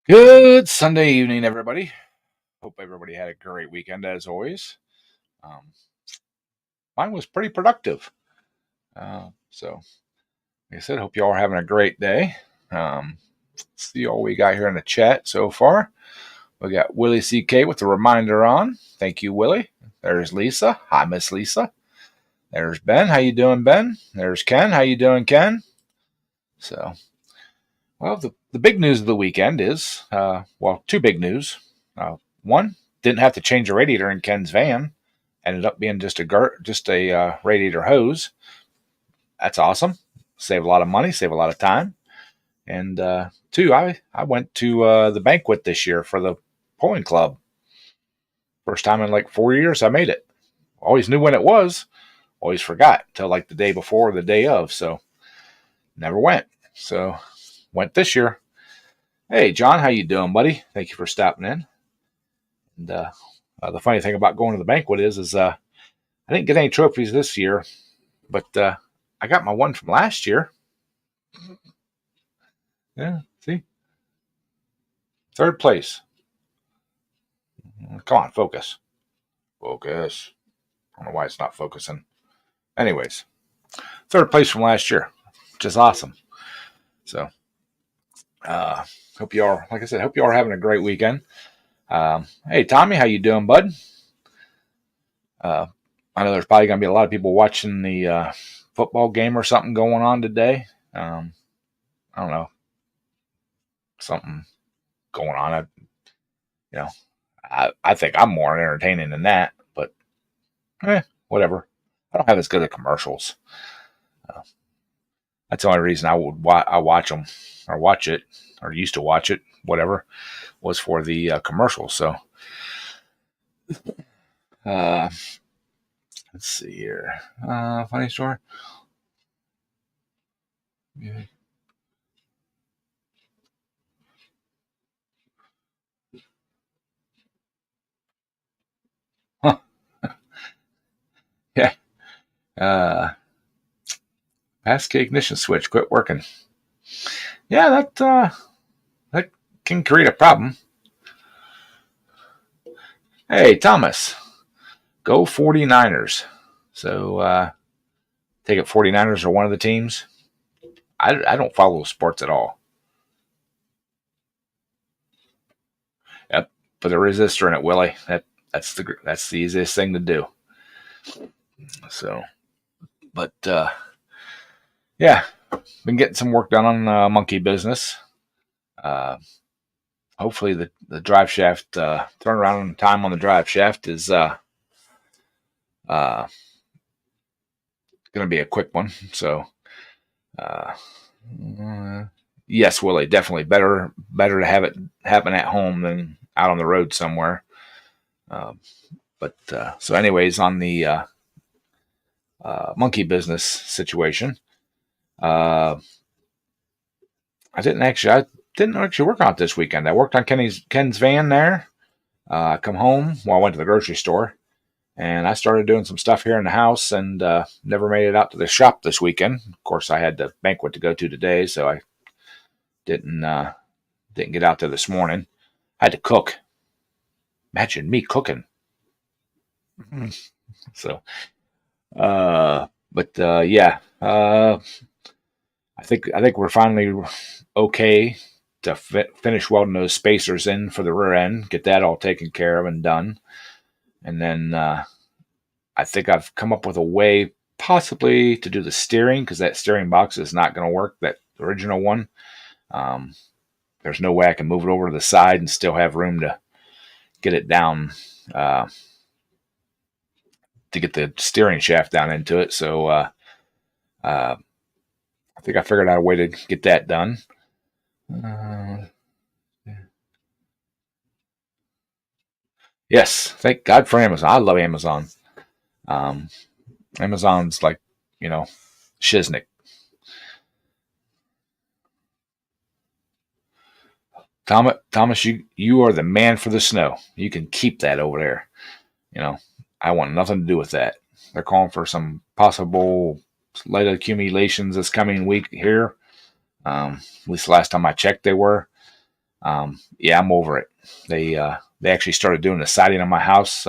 Good Sunday evening, everybody. Hope everybody had a great weekend as always. Um, Mine was pretty productive. So, like I said, hope you all are having a great day. See all we got here in the chat so far. We got Willie CK with the reminder on. Thank you, Willie. There's Lisa. Hi, Miss Lisa. There's Ben. How you doing, Ben? There's Ken. How you doing, Ken? So, well, the big news of the weekend is, two big news. One, didn't have to change the radiator in Ken's van. Ended up being just a radiator hose. That's awesome. Save a lot of money, save a lot of time. And two, I went to the banquet this year for the pulling club. First time in like 4 years I made it. Always knew when it was. Always forgot till like the day before or the day of. So never went. So went this year. Hey John, how you doing, buddy? Thank you for stopping in. And the funny thing about going to the banquet is I didn't get any trophies this year, but I got my one from last year. Yeah, see? Third place. Come on, focus. Focus. I don't know why it's not focusing. Anyways, third place from last year, which is awesome. So, hope you all, like I said, hope you all are having a great weekend. Hey, Tommy, how you doing, bud? I know there's probably going to be a lot of people watching the football game or something going on today. I don't know. Something going on. You know, I think I'm more entertaining than that, but whatever. I don't have as good at commercials. Uh, that's the only reason I watch them or watch it or used to watch it, whatever, was for the commercials. So uh, let's see here. Funny story. Yeah. Huh. Yeah. Uh, Pass ignition switch quit working. Yeah, that can create a problem. Hey, Thomas, go 49ers. So take it 49ers are one of the teams. I don't follow sports at all. Yep, put a resistor in it, Willie. That's the easiest thing to do. So, but yeah, been getting some work done on monkey business. Uh, Hopefully the drive shaft turnaround time on the drive shaft is uh, going to be a quick one. So uh, yes, Willie, definitely better to have it happen at home than out on the road somewhere. But so, anyways, on the monkey business situation, uh, I didn't actually work on it this weekend. I worked on Ken's van there. I come home. Well, I went to the grocery store and I started doing some stuff here in the house and never made it out to the shop this weekend. Of course, I had the banquet to go to today, so I didn't get out there this morning. I had to cook. Imagine me cooking. So, but yeah, I think we're finally okay to finish welding those spacers in for the rear end, get that all taken care of and done, and then I think I've come up with a way possibly to do the steering because that steering box is not going to work. That original one, um, there's no way I can move it over to the side and still have room to get it down. To get the steering shaft down into it. So I think I figured out a way to get that done. Uh, yes, thank God for Amazon. I love Amazon. Um, Amazon's like, you know, Shiznik. Thomas, you are the man for the snow. You can keep that over there. You know, I want nothing to do with that. They're calling for some possible light accumulations this coming week here. At least last time I checked, they were. Yeah, I'm over it. They actually started doing the siding on my house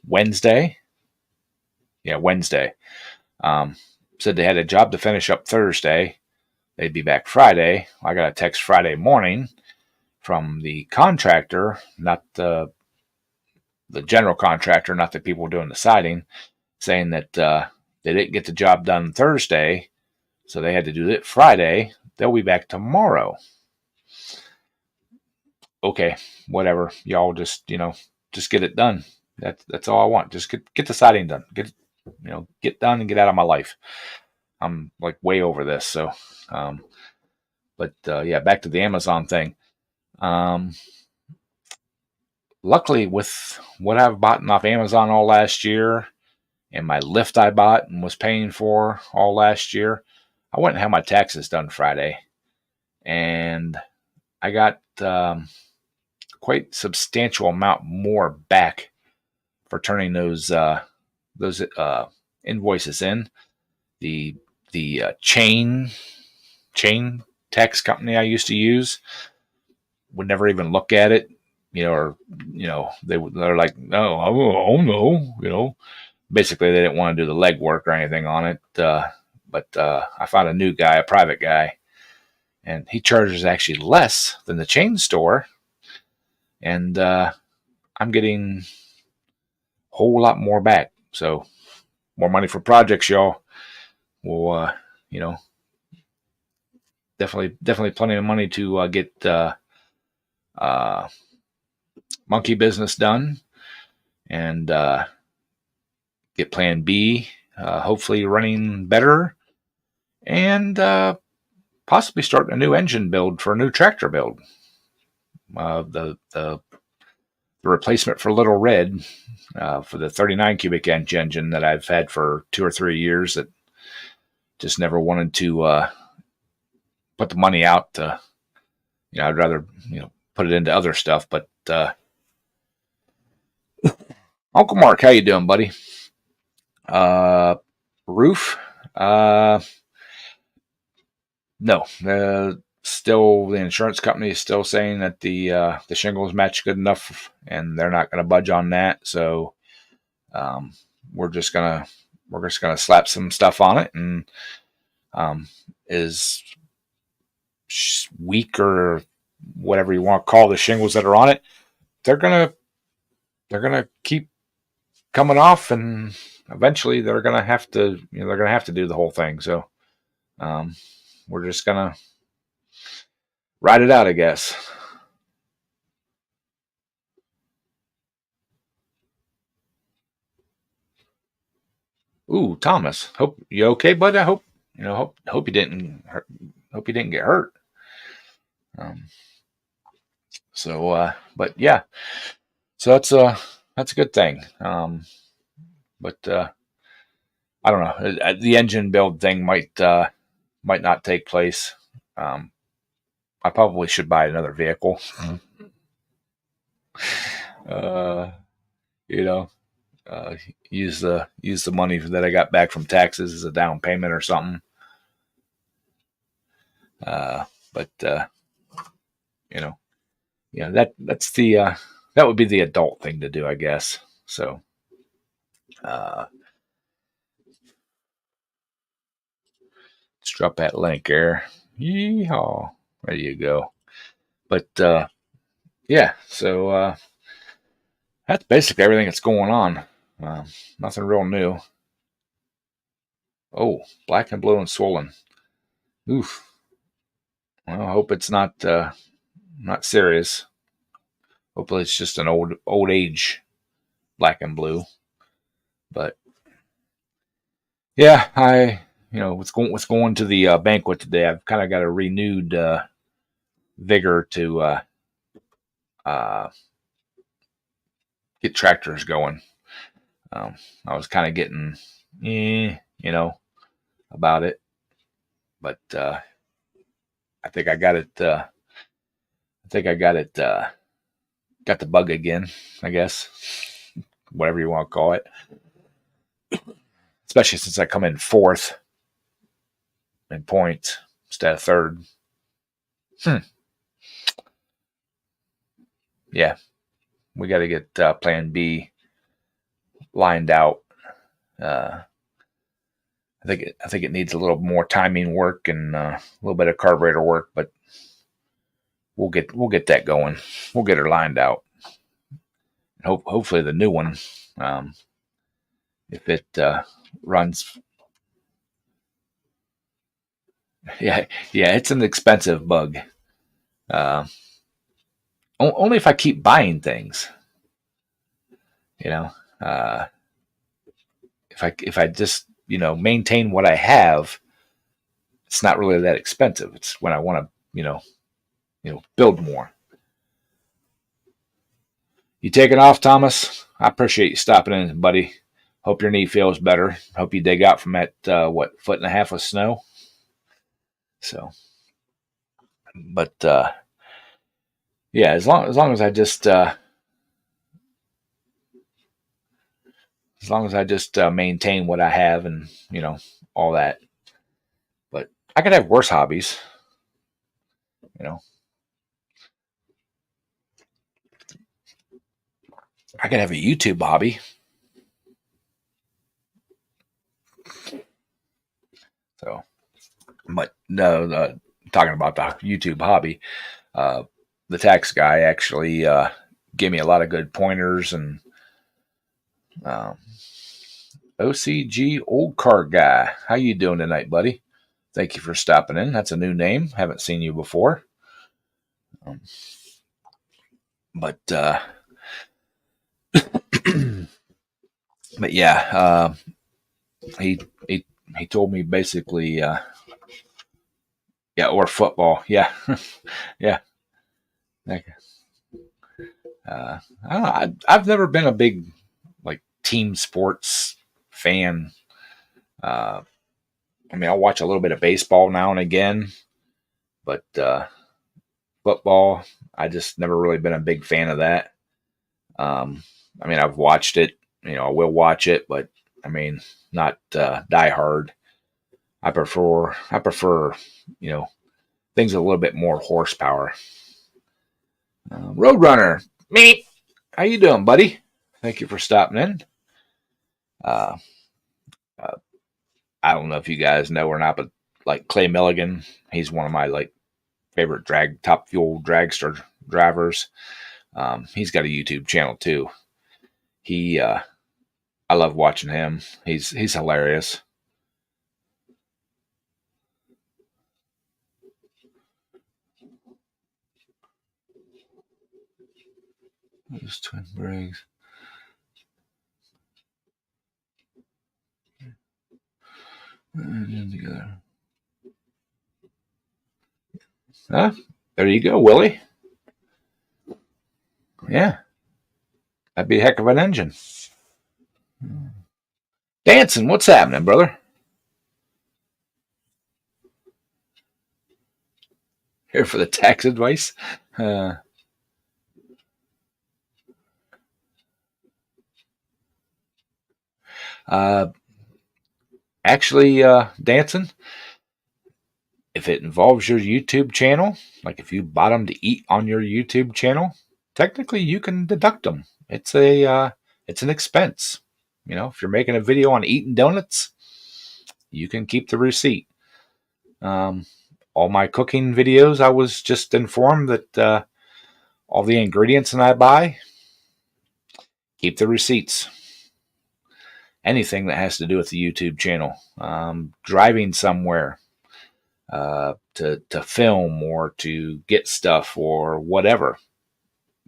Wednesday. Yeah, Wednesday. Um, Said they had a job to finish up Thursday. They'd be back Friday. I got a text Friday morning from the contractor, not the general contractor, not the people doing the siding, saying that they didn't get the job done Thursday, so they had to do it Friday. They'll be back tomorrow. Okay, whatever. Y'all just get it done. That's all I want. Just get the siding done. Get done and get out of my life. I'm like way over this. So, but yeah, back to the Amazon thing. Um, Luckily, with what I've bought off Amazon all last year, and my lift I bought and was paying for all last year, I went and had my taxes done Friday, and I got quite substantial amount more back for turning those invoices in. The chain tax company I used to use would never even look at it, or they're like, no, oh no, basically they didn't want to do the legwork or anything on it. But I found a new guy, a private guy, and he charges actually less than the chain store, and I'm getting a whole lot more back. So more money for projects, y'all. Well, you know, definitely plenty of money to get uh, monkey business done, and get Plan B, hopefully running better, and possibly start a new engine build for a new tractor build. The replacement for Little Red, for the 39 cubic inch engine that I've had for 2 or 3 years, that just never wanted to put the money out. I'd rather put it into other stuff. But Uncle Mark, how you doing, buddy? Uh, Roof? No. Still, the insurance company is still saying that the shingles match good enough, and they're not going to budge on that. So um, we're just gonna slap some stuff on it, and is weak or whatever you want to call the shingles that are on it, they're gonna keep coming off, and eventually they're gonna have to do the whole thing. So um, we're just gonna ride it out, I guess. Ooh, Thomas, hope you okay, bud. I hope you didn't hurt, hope you didn't get hurt. Um, but yeah, so that's a good thing. But I don't know. The engine build thing might not take place. Um, I probably should buy another vehicle. uh, you know, uh, use the money that I got back from taxes as a down payment or something. But you know, that would be the adult thing to do, I guess. So uh, let's drop that link there. Yeehaw! There you go. But yeah, so that's basically everything that's going on. Nothing real new. Oh, black and blue and swollen. Oof. Well, I hope it's not serious. Hopefully, it's just an old age black and blue. But yeah, what's going to the banquet today. I've kind of got a renewed vigor to uh, get tractors going. I was kind of getting, about it, but I think I got it. I think I got it. Got the bug again, I guess, whatever you want to call it. Especially since I come in fourth in points instead of third. yeah, we got to get Plan B lined out. I think it needs a little more timing work and a little bit of carburetor work, but we'll get that going. We'll get her lined out. Hopefully the new one, um, if it runs, yeah, yeah, it's an expensive bug. Uh, only if I keep buying things, you know. Uh, if I just maintain what I have, it's not really that expensive. It's when I want to build more. You taking off, Thomas? I appreciate you stopping in, buddy. Hope your knee feels better. Hope you dig out from that foot and a half of snow. So, but yeah, as long as I just maintain what I have and all that. But I could have worse hobbies. You know, I could have a YouTube hobby. So, but no, talking about the YouTube hobby, uh, the tax guy actually gave me a lot of good pointers and um, OCG old car guy. How you doing tonight, buddy? Thank you for stopping in. That's a new name. Haven't seen you before. Um, but but yeah, he he he told me basically, yeah, or football, yeah, yeah. I don't know. I've never been a big like team sports fan. Uh, I mean, I'll watch a little bit of baseball now and again, but football, I just never really been a big fan of that. Um, I mean, I've watched it. I will watch it, but I mean, not die hard. I prefer you know things with a little bit more horsepower. Roadrunner, me. How you doing, buddy? Thank you for stopping in. Uh, uh, I don't know if you guys know or not, but like Clay Milligan, he's one of my like favorite top fuel dragster drivers. He's got a YouTube channel too. He I love watching him. He's hilarious. Those twin brakes. Together. Huh? There you go, Willie. Yeah, that'd be a heck of an engine. Dancing, what's happening, brother? Here for the tax advice. Uh, uh, actually, dancing, if it involves your YouTube channel, like if you bought them to eat on your YouTube channel, technically you can deduct them. It's an expense. If you're making a video on eating donuts, you can keep the receipt. Um, all my cooking videos, I was just informed that all the ingredients that I buy, keep the receipts. Anything that has to do with the YouTube channel, driving somewhere to film or to get stuff or whatever,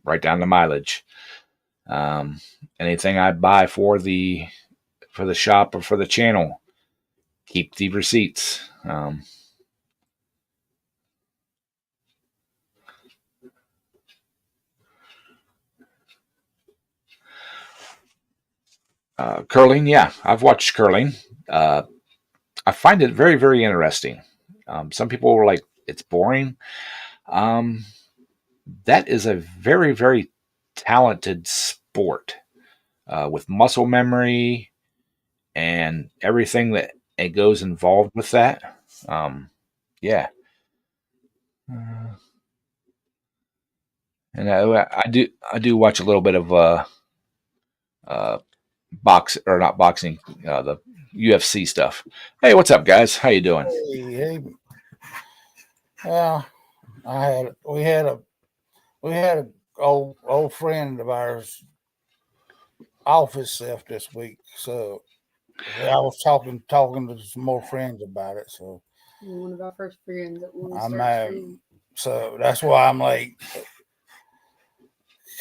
right down to mileage. Um, anything I buy for the shop or for the channel, keep the receipts. Curling, yeah, I've watched curling. Uh, I find it very, very interesting. Some people were like, it's boring. Um, that is a very, very talented sport with muscle memory and everything that it goes involved with that. Yeah. And I do watch a little bit of not boxing, the UFC stuff. Hey, what's up, guys? How you doing? Hey, well, we had a old friend of ours off himself this week, so I was talking to some more friends about it. So One of our first friends that wanted to I'm start streaming. so that's why I'm late.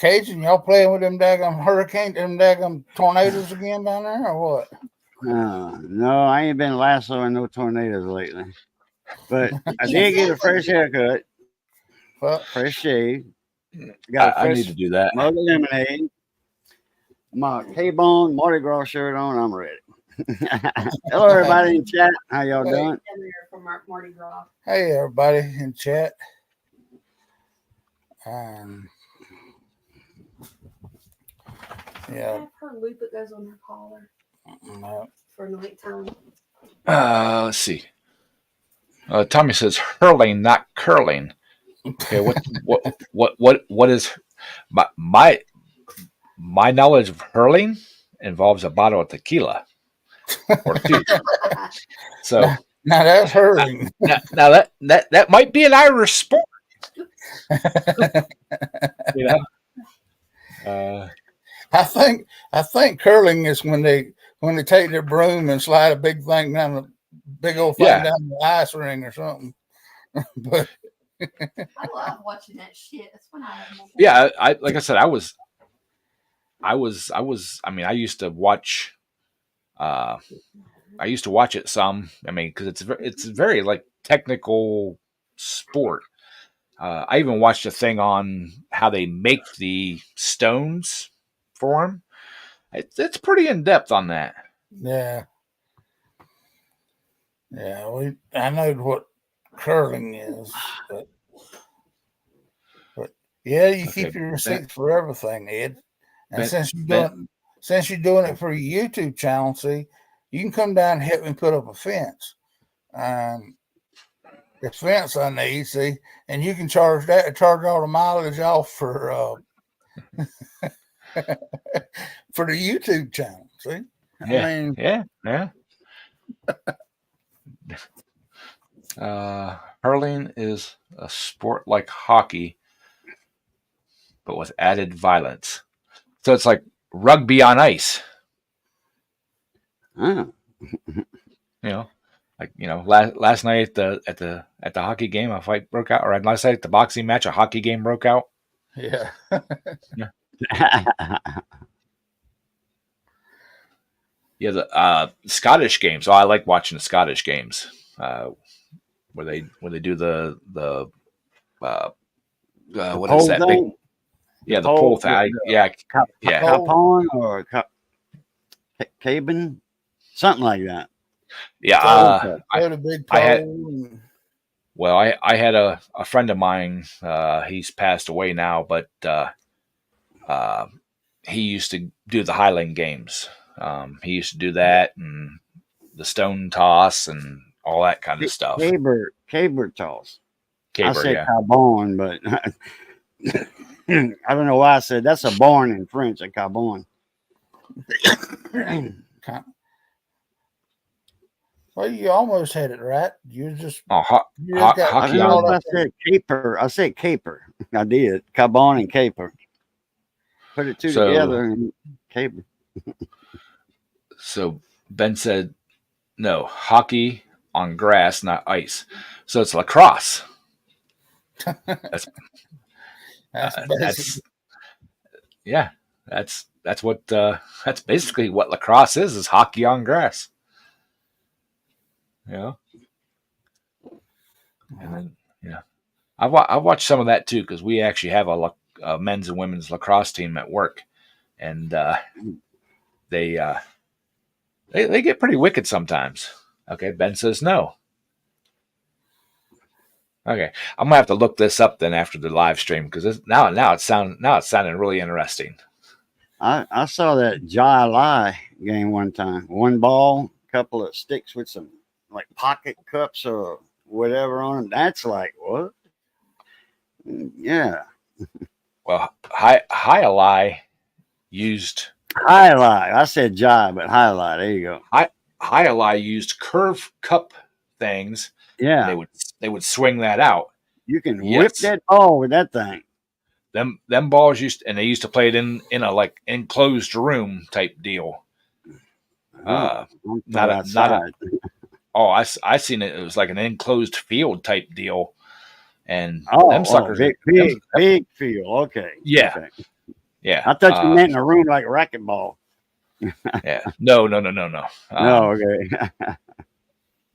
Cajun, y'all playing with them daggum tornadoes again down there, or what? No, I ain't been lassoing no tornadoes lately. But I did get a fresh haircut, Well, fresh shave, got a I need fresh to do that. mug of lemonade, my K-Bone Mardi Gras shirt on. I'm ready. Hello, everybody in chat. How y'all doing? Down there from Mardi Gras. hey everybody in chat. I Yeah, have her loop that goes on her collar no, for nighttime. Let's see. Tommy says hurling, not curling. Okay, what is my knowledge of hurling involves a bottle of tequila or two. So now that's hurting. now that might be an Irish sport, you know. I think curling is when they take their broom and slide a big old thing Yeah. down the ice ring or something. But I love watching that shit. That's when I have more. Yeah, I like I said, I mean, I used to watch. I used to watch it some. I mean, because it's very like technical sport. I even watched a thing on how they make the stones for them. It's pretty in depth on that. yeah, I know what curling is, but yeah, you Okay, keep your receipts for everything, Ed. And Ben, since you're doing it for your YouTube channel, see, you can come down and help me put up a fence. The fence I need, see, and you can charge all the mileage off for for the YouTube channel. See, yeah, I mean, yeah. Hurling is a sport like hockey, but with added violence. So it's like rugby on ice. Oh, Last night at the hockey game, a fight broke out, or last night at the boxing match, a hockey game broke out. yeah, Yeah, yeah. The Scottish games. Oh, I like watching the Scottish games, where they do the uh, the what is pole that big? thing, Yeah, the pole thing. Yeah, yeah, capon or cabin, something like that. yeah. throw the big I had pole. Well, I had a friend of mine. He's passed away now, but uh, he used to do the Highland games. He used to do that and the stone toss and all that kind of stuff. Caber toss. I Caber, said yeah. carbon, but I don't know why I said that's a barn in French, a carbon. Well, you almost had it right. You just Oh, you just got I hockey don't know on. if I said caper. I said caper. I did. Carbon and caper. Put it two together and caper. So Ben said, no, hockey on grass, not ice. So it's lacrosse. That's basically. Yeah, that's what that's basically what lacrosse is hockey on grass. Yeah. And then I've watched some of that too because we actually have a men's and women's lacrosse team at work, and they they get pretty wicked sometimes. Okay, Ben says no. Okay, I'm gonna have to look this up then after the live stream because now it's sounding really interesting. I saw that Jai Lai game one time. One ball, couple of sticks with some like pocket cups or whatever on them. That's like what? Yeah. Well, Highlight used Highlight. I said jive, but highlight. There you go. Highlight used curve cup things, and Yeah. they would swing that out. You can whip Yes, that ball with that thing. them balls they used to play it in a like enclosed room type deal. Oh, I'm Not a outside. oh I seen it. It was like an enclosed field type deal, and them Oh, suckers. big field. Okay. Yeah, Okay. yeah. I thought you meant in a room like a racquetball. Yeah. No. No, okay.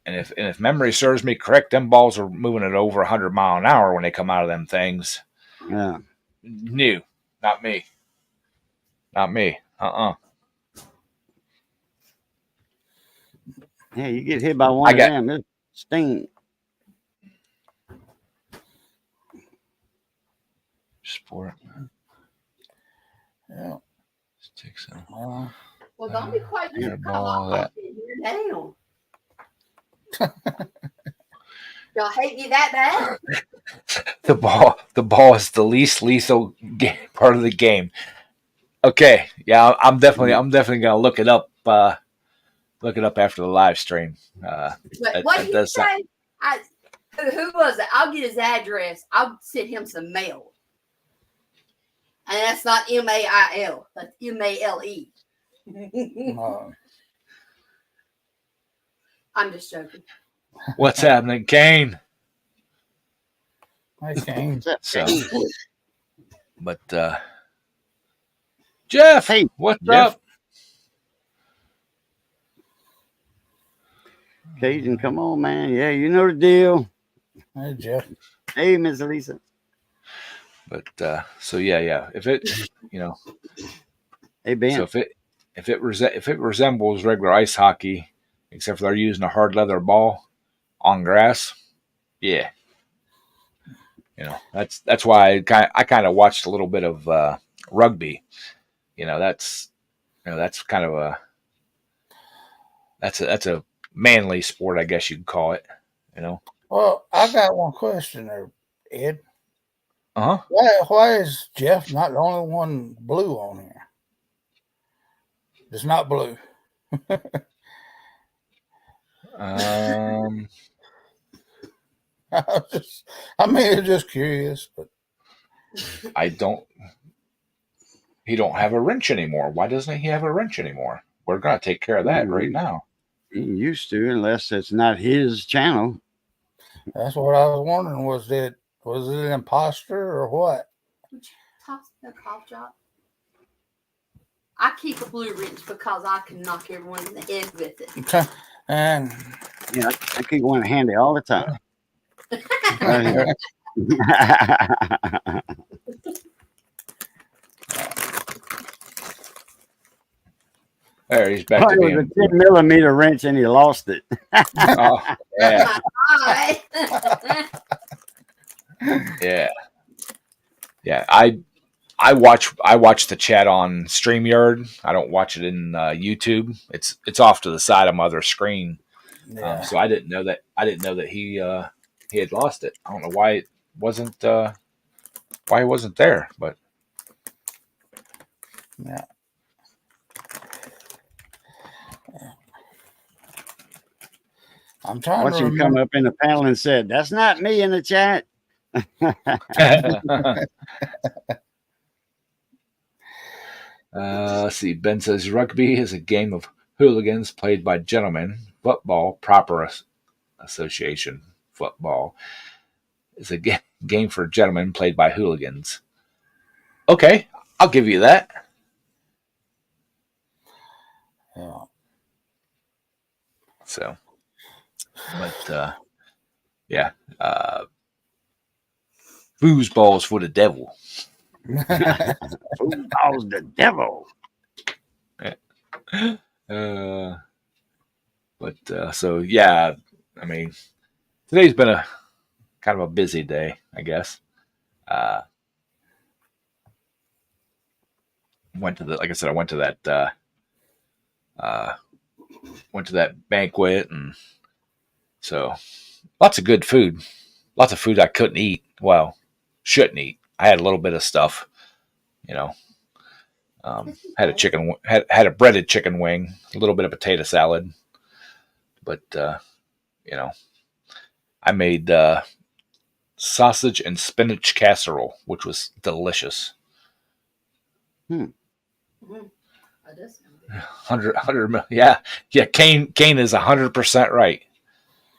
And if memory serves me correct, them balls are moving at over 100 miles an hour when they come out of them things. Yeah. New, not me. Not me. Yeah, you get hit by one I of got them, it sting. sport. Yeah. Let's take some. Well, don't be quite Air just ball, that. down. Y'all hate me that bad? The ball is the least lethal part of the game. Okay, yeah, I'm definitely gonna look it up. Look it up after the live stream. But what did you say? Who was it? I'll get his address. I'll send him some mail. And that's not MAIL. That's MALE. I'm just joking. What's happening, Kane? I can't. So, but Jeff, Hey, what's Jeff. up? Cajun, come on, man. Yeah, you know the deal. Hey, Jeff. Hey, Miss Lisa. But so yeah. If it, Hey, Ben. so if it resembles regular ice hockey, except for they're using a hard leather ball on grass, yeah. That's why I kind of watched a little bit of rugby. That's kind of that's a manly sport, I guess you'd call it. Well, I got one question there, Ed. Uh-huh. Why is Jeff not the only one blue on here? It's not blue. I'm just curious, but he don't have a wrench anymore. Why doesn't he have a wrench anymore? We're gonna take care of that right now. He used to, unless it's not his channel. that's what I was wondering. Was it an imposter or what? Would you toss the cough drop? I keep a blue wrench because I can knock everyone in the head with it. Okay. And Yeah, I keep one handy all the time. Right here. There, he's back to It was being. a 10 millimeter wrench and he lost it. Oh, yeah, Hi. yeah. I watch the chat on StreamYard. I don't watch it in YouTube. It's off to the side of my other screen. yeah. So I didn't know that he had lost it. I don't know why it wasn't why he wasn't there, but Yeah. I'm trying Watch to him come up in the panel and said, "That's not me in the chat." let's see. Ben says rugby is a game of hooligans played by gentlemen. Football, proper association football, is a game for gentlemen played by hooligans. Okay, I'll give you that. Yeah. So, but yeah, foosballs for the devil. Foosball's the devil. So yeah, I mean, today's been a kind of a busy day, I guess. Went to like I said, I went to that banquet, and so lots of good food, lots of food I couldn't eat. Well, shouldn't eat. I had a little bit of stuff, Had a chicken, had a breaded chicken wing, a little bit of potato salad, but I made sausage and spinach casserole, which was delicious. Oh, that does sound good. 100 yeah. Kane is 100% right.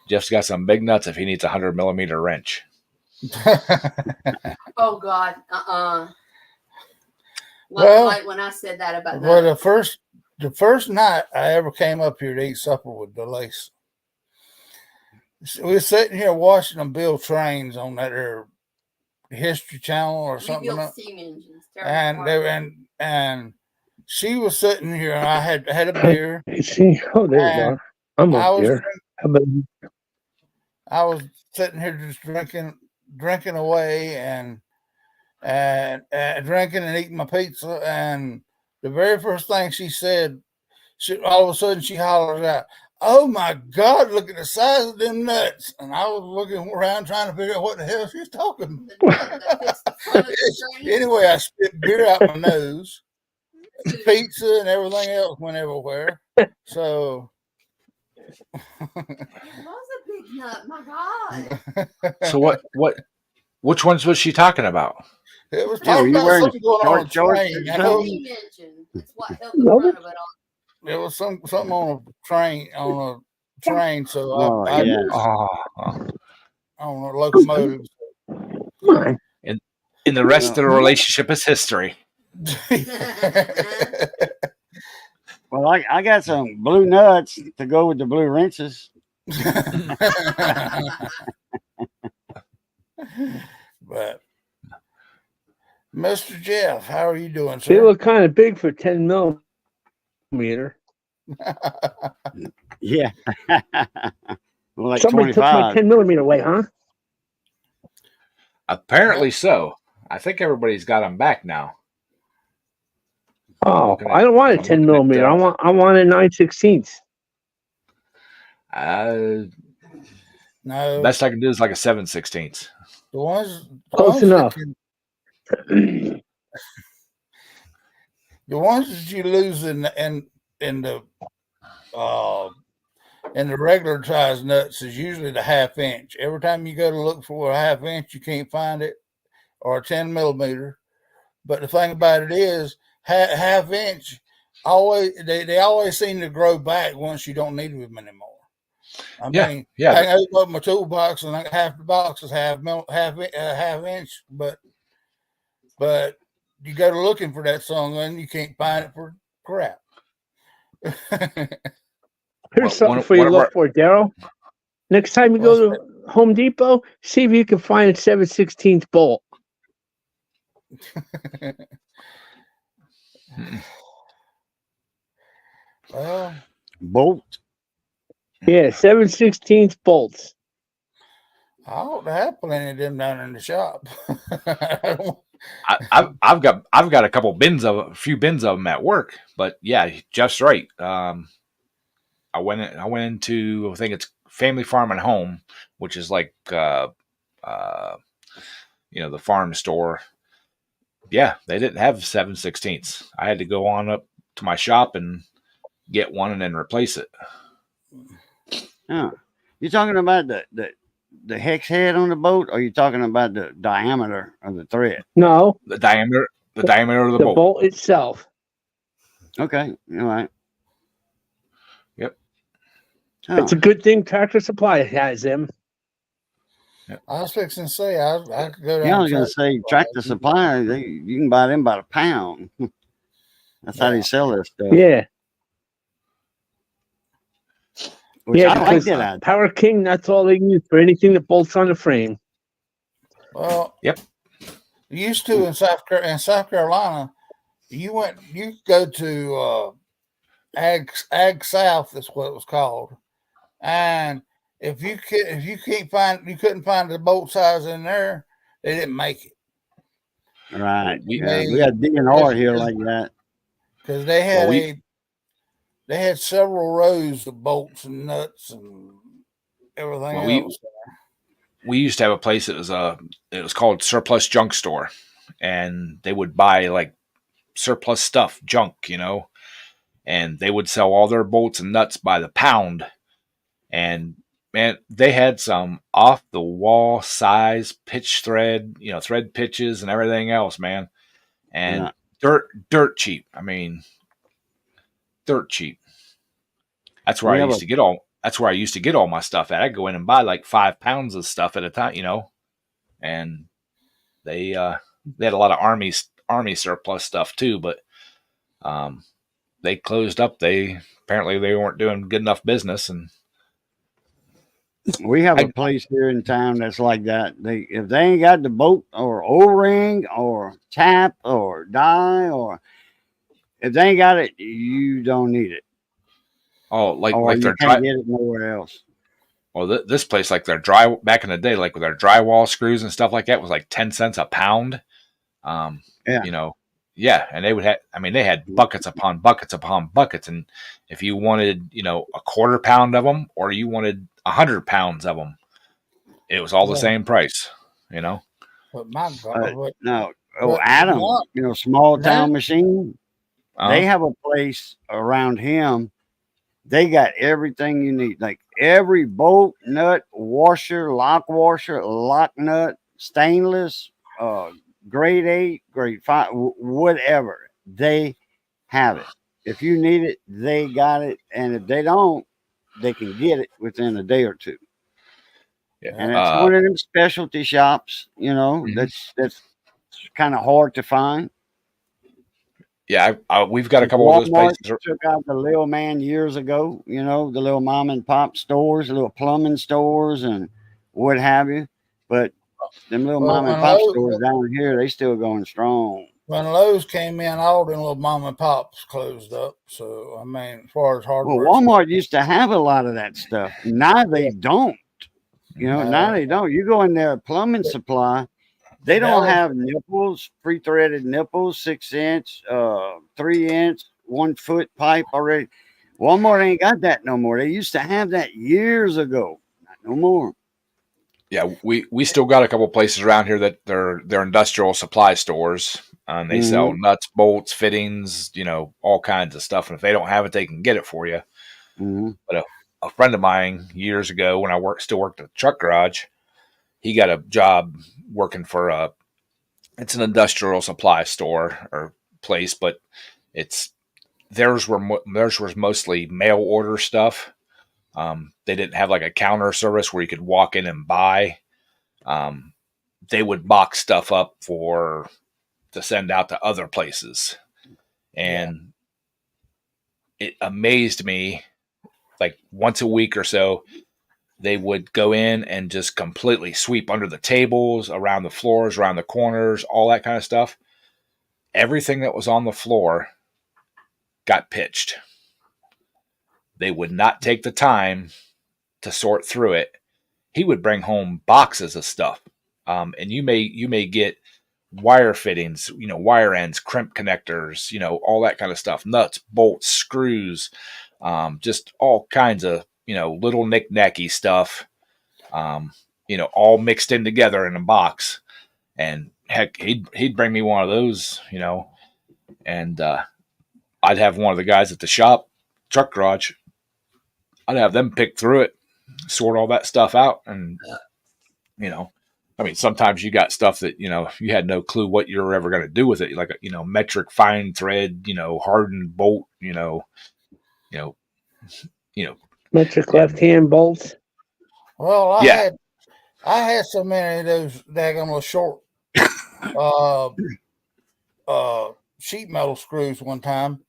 Jeff's got some big nuts if he needs a 100mm wrench. Oh God, Well, like when I said that about well, the first night I ever came up here to eat supper with DeLace, we were sitting here watching them build trains on that History Channel or something. Steam engines, and she was sitting here, and I had a beer. See, oh, there you are. I'm up here. How about you? I was sitting here just drinking away and drinking and eating my pizza. And the very first thing she said, all of a sudden she hollers out, "Oh my God, look at the size of them nuts." And I was looking around trying to figure out what the hell she's talking about. Anyway, I spit beer out my nose. The pizza and everything else went everywhere. So it was a big nut, my God. So which ones was she talking about? It was talking about something going on a train. Steam engine. That's what held the front of it on. There was something on a train. So on a locomotive. And the rest of the relationship is history. Well, I got some blue nuts to go with the blue wrenches. But Mr. Jeff, how are you doing, sir? They look kind of big for 10mm. Yeah. Well, like Somebody 25. took my 10mm away, huh? Apparently so. I think everybody's got them back now. Oh, I don't want a 10mm. I want a 9/16. No. Best I can do is like a 7/16. Close enough. The ones that you lose in the regular size nuts is usually the 1/2 inch. Every time you go to look for a 1/2 inch, you can't find it, or a 10mm. But the thing about it is, 1/2 inch they always seem to grow back once you don't need them anymore. I mean, I can open up my toolbox and half the box is half inch, but you go to looking for that song and you can't find it for crap. Here's something for you to look for, Daryl. Next time you go to Home Depot, see if you can find a 7/16 bolt. Well, bolt. Yeah, 7/16 bolts. I ought to have plenty of them down in the shop. I've got a few bins of them at work, but yeah, Jeff's right. I went into, I think it's Family Farm and Home, which is like the farm store. Yeah, they didn't have 7/16. I had to go on up to my shop and get one and then replace it. Oh, you're talking about the hex head on the boat, or are you talking about the diameter of the thread? No, the diameter of the bolt. The bolt itself. Okay, all right. Yep. Oh. It's a good thing Tractor Supply has them. Yep. I was fixing to say I could go down. Yeah, I was going to say Tractor Supply. You can buy them by the pound. That's how they sell their stuff. Yeah. Which I like that idea. Power King, that's all they use for anything that bolts on the frame. Well, yep. Used to in South Carolina, you go to Ag South, that's what it was called, and if you couldn't find the bolt size in there, they didn't make it. Right. We got DNR here like that because they had they had several rows of bolts and nuts and everything else. We used to have a place that was called Surplus Junk Store, and they would buy like surplus stuff, junk, and they would sell all their bolts and nuts by the pound. And man, they had some off the wall size pitch thread, thread pitches and everything else, man. And dirt cheap. I mean, dirt cheap. That's where I used to get all my stuff at. I'd go in and buy like 5 pounds of stuff at a time, and they had a lot of army surplus stuff too, but they closed up. Apparently they weren't doing good enough business, and we have a place here in town that's like that. If they ain't got the bolt or O-ring or tap or die, or if they ain't got it, you don't need it. Oh, like you can't get it nowhere else. Well, this place, like back in the day, like with their drywall screws and stuff like that, was like 10 cents a pound. Yeah, and they would have. I mean, they had buckets upon buckets upon buckets, and if you wanted, a quarter pound of them, or you wanted 100 pounds of them, it was all the same price. But my God, no. Adam, small town machine. They have a place around him. They got everything you need, like every bolt, nut, washer, lock nut, stainless, grade 8, grade 5, whatever. They have it. If you need it, they got it. And if they don't, they can get it within a day or two. Yeah. And it's one of them specialty shops, that's kind of hard to find. Yeah, we've got a couple of those places. Took out the little man years ago, the little mom and pop stores, the little plumbing stores and what have you. But them little mom and pop stores down here, they still going strong. When Lowe's came in, all them little mom and pops closed up. So, I mean, as far as hardware. Well, Walmart used to have a lot of that stuff. Now they don't. Now they don't. You go in there, plumbing supply. They don't have nipples, pre-threaded nipples, 6-inch, 3-inch, 1-foot pipe already. Walmart ain't got that no more. They used to have that years ago. Not no more. Yeah, we still got a couple places around here that they're industrial supply stores, and they sell nuts, bolts, fittings, all kinds of stuff. And if they don't have it, they can get it for you. But a friend of mine years ago, when I still worked at a truck garage, he got a job working for it's an industrial supply store or place, but theirs was mostly mail order stuff. They didn't have like a counter service where you could walk in and buy. They would box stuff up to send out to other places. And it amazed me, like once a week or so, they would go in and just completely sweep under the tables, around the floors, around the corners, all that kind of stuff. Everything that was on the floor got pitched. They would not take the time to sort through it. He would bring home boxes of stuff. And you may get wire fittings, wire ends, crimp connectors, all that kind of stuff, nuts, bolts, screws, just all kinds of, little knick-knacky stuff, all mixed in together in a box. And heck, he'd bring me one of those, and I'd have one of the guys at the shop, truck garage, I'd have them pick through it, sort all that stuff out. And, sometimes you got stuff that, you had no clue what you're ever going to do with it. Like, metric fine thread, hardened bolt, metric left-hand bolts. Well, I had so many of those daggone little short sheet metal screws one time.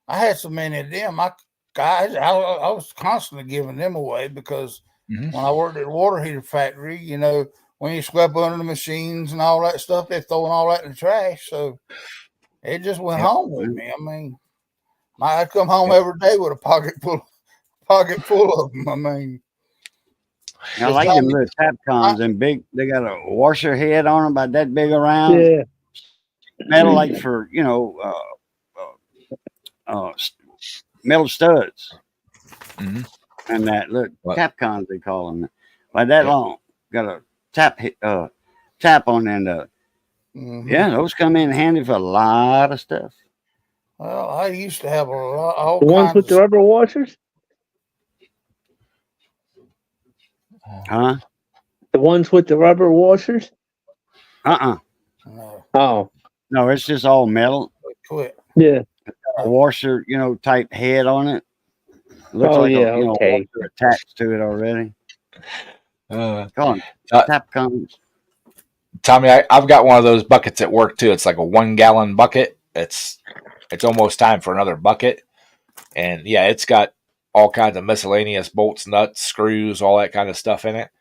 I had so many of them. I was constantly giving them away because when I worked at the water heater factory, when you swept under the machines and all that stuff, they're throwing all that in the trash. So it just went home with me. I mean, I'd come home every day with a pocket full of them. I mean, I like them little Tapcons and big. They got a washer head on them about that big around. Yeah, metal like for metal studs. And that look Tapcons they call them. Like that long, got a tap on end of. Yeah, those come in handy for a lot of stuff. Well, I used to have all the ones with the rubber washers. Huh? The ones with the rubber washers? No. Oh. No, it's just all metal. Quit. Yeah. A washer, type head on it. Looks like a washer attached to it already. Go on. Tap comes. Tommy, I've got one of those buckets at work too. It's like a 1 gallon bucket. It's almost time for another bucket. And yeah, it's got all kinds of miscellaneous bolts, nuts, screws, all that kind of stuff in it.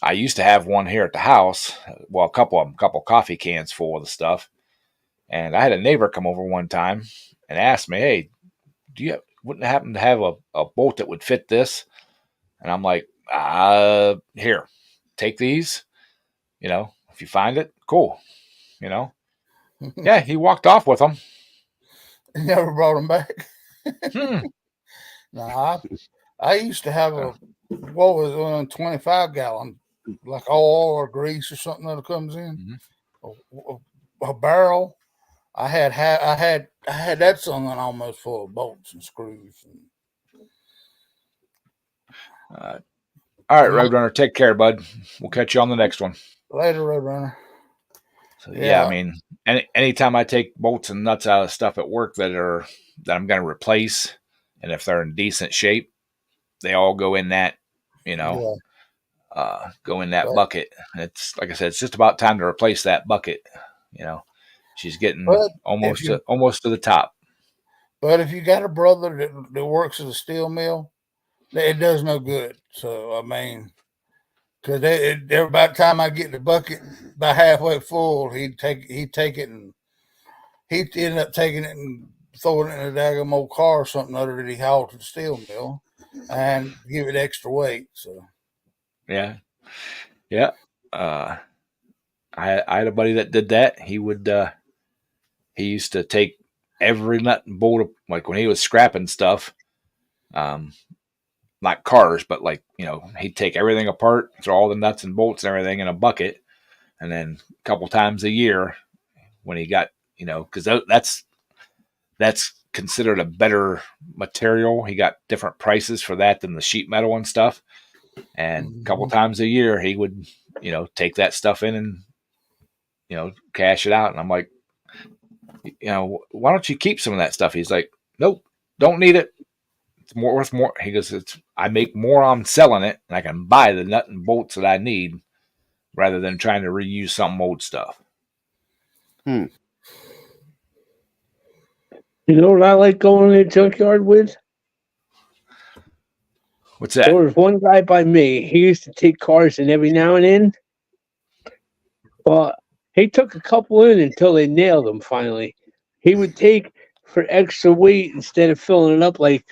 I used to have one here at the house. Well, a couple coffee cans full of the stuff. And I had a neighbor come over one time and asked me, "Hey, wouldn't happen to have a bolt that would fit this?" And I'm like, here, take these. If you find it, cool. Yeah, he walked off with them. He never brought them back. No, I used to have a 25 gallon, like oil or grease or something that comes in, a barrel. I had that thing almost full of bolts and screws. All right, Roadrunner, take care, bud. We'll catch you on the next one. Later, Roadrunner. So yeah, I mean, anytime I take bolts and nuts out of stuff at work that I'm going to replace, and if they're in decent shape, they all go in that, go in that bucket. And it's like I said, it's just about time to replace that bucket. She's getting almost to the top. But if you got a brother that works at a steel mill, it does no good. So I mean, because by the time I get the bucket by halfway full, he'd take it and he'd end up taking it and throwing it in a daggum old car or something other that he hauled to the steel mill and give it extra weight. So yeah. I had a buddy that did that. He used to take every nut and bolt, like when he was scrapping stuff, not cars, but like, he'd take everything apart, throw all the nuts and bolts and everything in a bucket. And then a couple times a year when he got, because that's considered a better material. He got different prices for that than the sheet metal and stuff. And a couple times a year, he would, take that stuff in and, cash it out. And I'm like, why don't you keep some of that stuff? He's like, nope, don't need it. It's worth more. He goes, I make more on selling it, and I can buy the nut and bolts that I need rather than trying to reuse some old stuff. You know what I like going in the junkyard with? What's that? There was one guy by me. He used to take cars in every now and then. Well, he took a couple in until they nailed them finally. He would take for extra weight instead of filling it up like,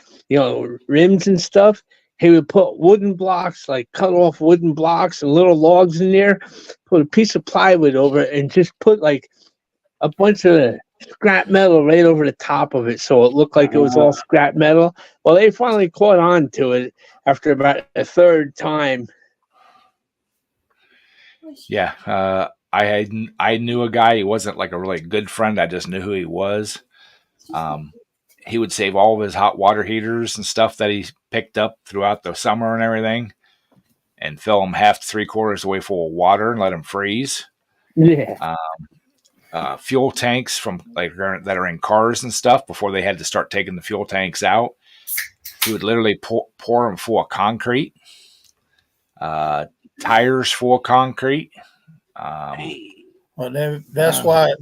rims and stuff. He would put wooden blocks, like cut off wooden blocks and little logs in there, put a piece of plywood over it, and just put like a bunch of scrap metal right over the top of it, so it looked like it was all scrap metal. Well, they finally caught on to it after about a third time. Yeah, I knew a guy. He wasn't like a really good friend. I just knew who he was. He would save all of his hot water heaters and stuff that he picked up throughout the summer and everything, and fill them half to 3/4 the way full of water and let them freeze. Yeah. Fuel tanks from that are in cars and stuff before they had to start taking the fuel tanks out. He would literally pour them full of concrete. Tires full of concrete. Well, that's why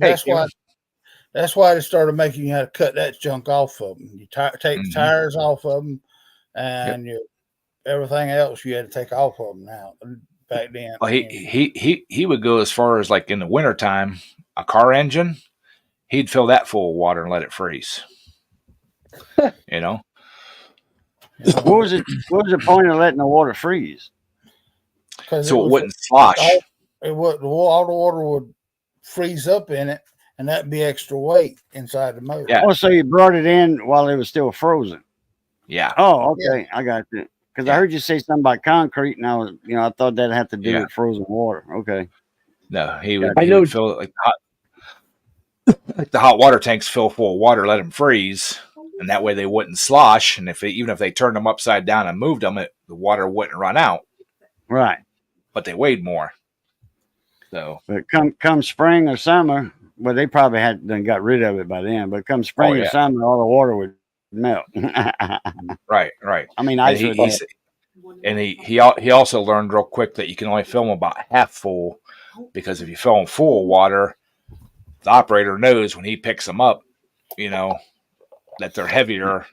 they started making you have to cut that junk off of them. You take the tires off of them, and everything else you had to take off of them now. Back then, well, he would go as far as like in the wintertime, a car engine, he'd fill that full of water and let it freeze. What was the point of letting the water freeze? So it wouldn't slosh. All the water would freeze up in it, and that'd be extra weight inside the motor. Yeah. Oh, so you brought it in while it was still frozen. Yeah. Oh, okay. Yeah. I got it. Because I heard you say something about concrete, and I thought that had to do with frozen water. Okay. No, he would fill it like hot. like the hot water tanks fill full of water, let them freeze, and that way they wouldn't slosh. And even if they turned them upside down and moved them, the water wouldn't run out. Right. But they weighed more. So, but come spring or summer, well, they probably had done got rid of it by then. But come spring or summer, all the water would melt. right. I mean, ice would melt. And he also learned real quick that you can only fill them about half full, because if you fill them full of water, the operator knows when he picks them up, that they're heavier.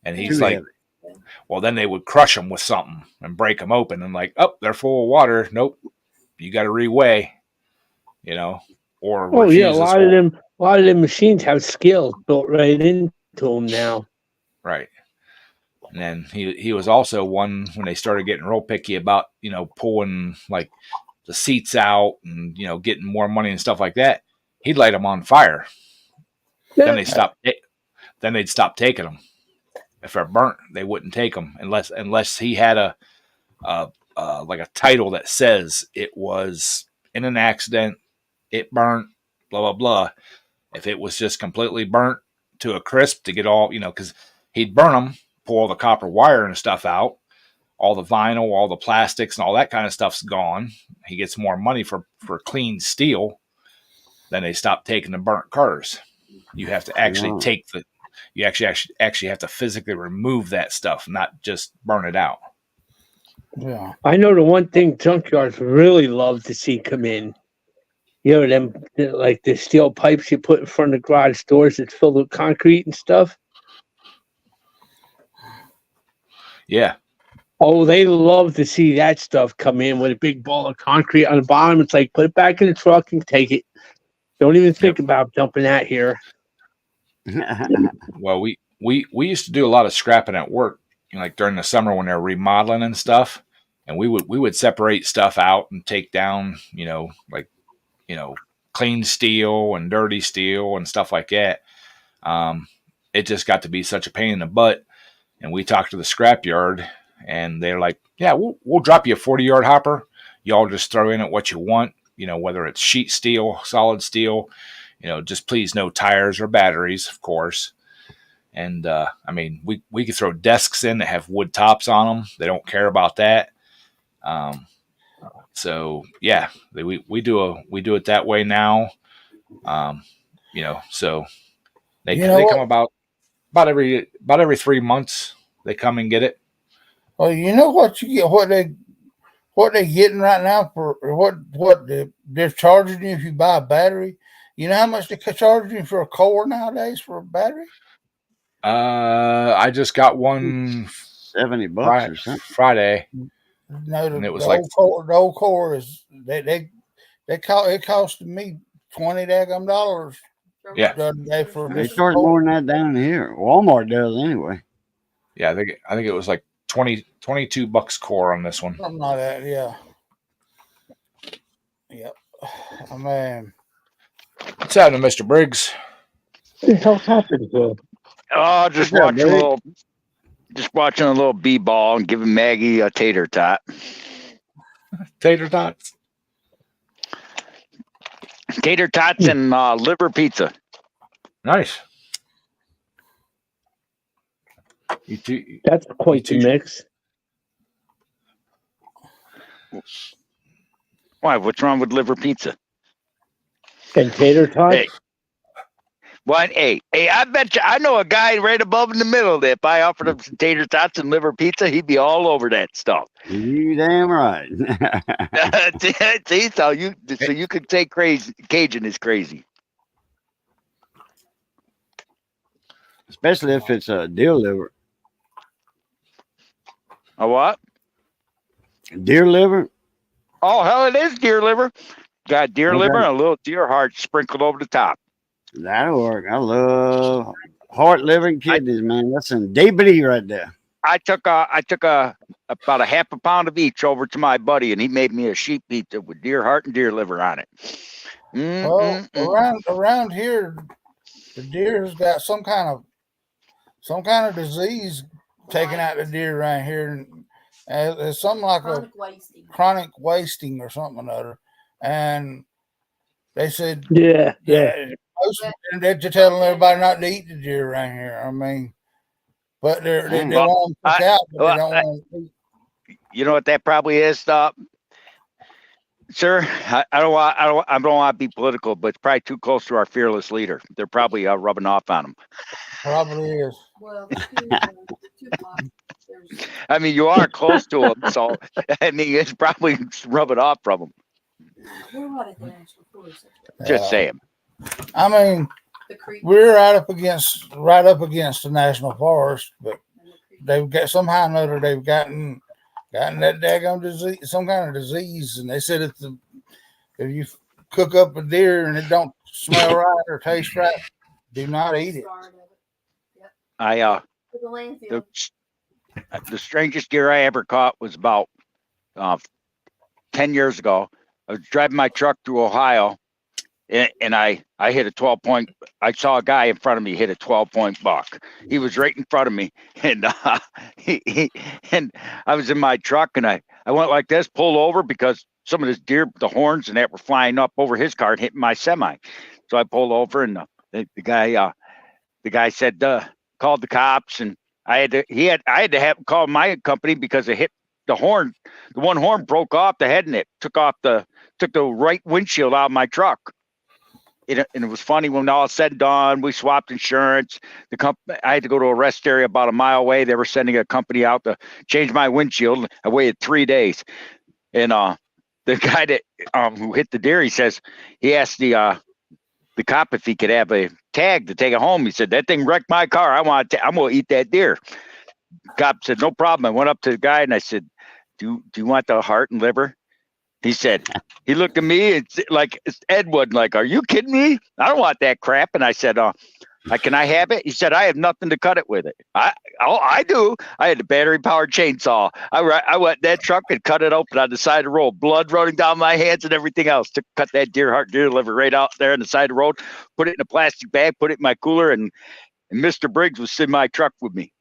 And he's Too like, heavy. well, then they would crush them with something and break them open and like, oh, they're full of water. Nope. You got to reweigh, or a lot of them machines have scales built right into them now. Right. And then he was also one when they started getting real picky about, pulling like the seats out and, getting more money and stuff like that. He'd light them on fire. Then they'd stop taking them. If they're burnt, they wouldn't take them unless he had a title that says it was in an accident, it burnt, blah, blah, blah. If it was just completely burnt to a crisp to get all, because he'd burn them, pull all the copper wire and stuff out, all the vinyl, all the plastics and all that kind of stuff's gone. He gets more money for clean steel. Then they stop taking the burnt cars. You have to actually you actually have to physically remove that stuff, not just burn it out. Yeah. I know the one thing junkyards really love to see come in. Them like the steel pipes you put in front of the garage doors that's filled with concrete and stuff. Yeah. Oh, they love to see that stuff come in with a big ball of concrete on the bottom. It's like, put it back in the truck and take it. Don't even think about dumping that here. Well, we used to do a lot of scrapping at work, like during the summer when they're remodeling and stuff, and we would separate stuff out and take down, clean steel and dirty steel and stuff like that. It just got to be such a pain in the butt. And we talked to the scrapyard, and they're like, "Yeah, we'll drop you a 40-yard hopper. Y'all just throw in it what you want, whether it's sheet steel, solid steel, just please no tires or batteries, of course." And we could throw desks in that have wood tops on them. They don't care about that. So yeah, we do it that way now. So they come about every 3 months. They come and get it. Well, you know what you get, what they getting right now for what they're charging you if you buy a battery. You know how much they charge you for a core nowadays for a battery? I just got one $70 or something Friday. No, the old core is it costed me $20 Yeah, they charge more than that down here. Walmart does anyway. Yeah, I think it was like $22 core on this one. Something like that, yeah. Yep. Oh, man. What's happening, Mr. Briggs? What the hell happened to him? Oh, just watching a little b-ball and giving Maggie a tater tot. Tater tots? Tater tots and liver pizza. Nice. That's quite the mix. Why? What's wrong with liver pizza? And tater tots? Hey. What? Hey, I bet you I know a guy right above in the middle that if I offered him some tater tots and liver pizza, he'd be all over that stuff. You damn right. See, so you could say crazy. Cajun is crazy. Especially if it's a deer liver. A what? Deer liver? Oh, hell, it is deer liver. Got deer liver and a little deer heart sprinkled over the top. That'll work. I love heart, liver, and kidneys, man. That's some DVD right there. I took about a half a pound of each over to my buddy, and he made me a sheep pizza with deer heart and deer liver on it. Well, around here, the deer's got some kind of disease taking out the deer around here, and it's something like chronic wasting or something or other. And they said, yeah, they're telling everybody not to eat the deer around here. I mean, but they want them to out, but they don't want to eat. You know what that probably is, sir? I don't want to be political, but it's probably too close to our fearless leader. They're probably rubbing off on him. Probably is. Well, I mean, you are close to him, so I mean, it's probably rubbing off from him. Just saying. I mean, we're right up against the national forest, but they've got somehow or another they've gotten that daggone disease, some kind of disease, and they said if you cook up a deer and it don't smell right or taste right, do not eat it. The strangest deer I ever caught was about 10 years ago. I was driving my truck through Ohio, and I hit a 12-point. I saw a guy in front of me hit a 12-point buck. He was right in front of me, and and I was in my truck, and I went like this, pulled over because some of this deer, the horns and that were flying up over his car and hitting my semi. So I pulled over, and the guy said, called the cops, and I had to have call my company because it hit the horn. The one horn broke off the head, and it took the right windshield out of my truck. And it was funny when all said and done, we swapped insurance. I had to go to a rest area about a mile away. They were sending a company out to change my windshield. I waited 3 days, and the guy that who hit the deer, he asked the cop if he could have a tag to take it home. He said, that thing wrecked my car. I'm going to eat that deer. Cop said, no problem. I went up to the guy and I said, do you want the heart and liver? He said, he looked at me and like Ed Wood, like, are you kidding me? I don't want that crap. And I said, can I have it? He said, I have nothing to cut it with it. I do. I had a battery powered chainsaw. I went in that truck and cut it open on the side of the road, blood running down my hands and everything else, to cut that deer heart, deer liver right out there on the side of the road, put it in a plastic bag, put it in my cooler. And Mr. Briggs was in my truck with me.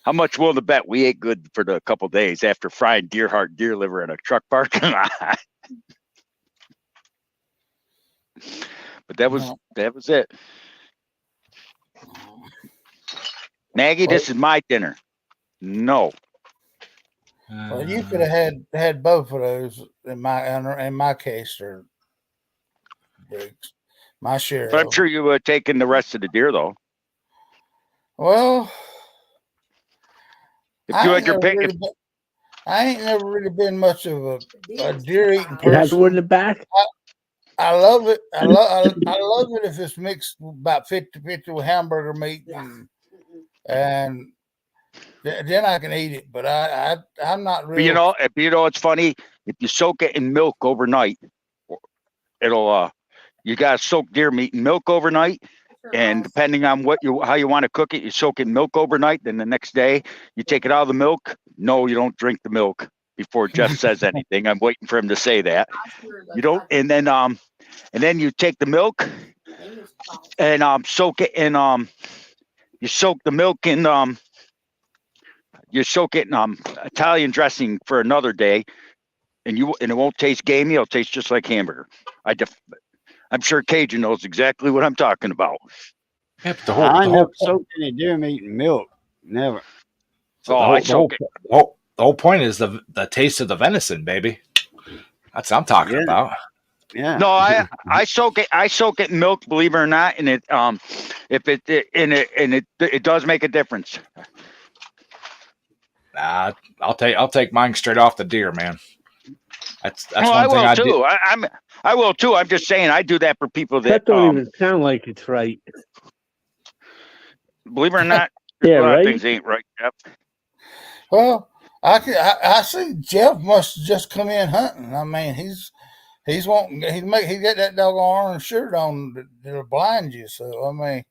How much will the bet we ate good for the couple days after frying deer heart, deer liver in a truck parking lot? But that was it. Maggie, this is my dinner. No. Well, you could have had both of those in my case, or Briggs, my share. But I'm sure you would have taken the rest of the deer, though. Well, if you had your pick, I ain't never really been much of a deer eating person. That's in the back. I love it. I love it if it's mixed about 50-50 with hamburger meat, and then I can eat it. But I'm not really. But you know, it's funny. If you soak it in milk overnight, it'll you gotta soak deer meat in milk overnight. And depending on how you want to cook it, you soak it in milk overnight. Then the next day you take it out of the milk. No, you don't drink the milk before Jeff says anything. I'm waiting for him to say that. You don't, and then you take the milk and soak it in you soak the milk in you soak it in Italian dressing for another day, and it won't taste gamey. It'll taste just like hamburger. I'm sure Cajun knows exactly what I'm talking about. Yeah, I never soaked any deer meat in milk. Never. So the whole point is the taste of the venison, baby. That's what I'm talking about. Yeah. No, I soak it in milk, believe it or not, and it does make a difference. Nah, I'll take mine straight off the deer, man. That's one I thing will I too. do. I will too. I'm just saying I do that for people that don't even sound like it's right. Believe it or not, yeah, a lot right. of things ain't right, Jeff. Well, I see Jeff must just come in hunting. I mean, he's got that doggone orange shirt on that'll blind you. So I mean,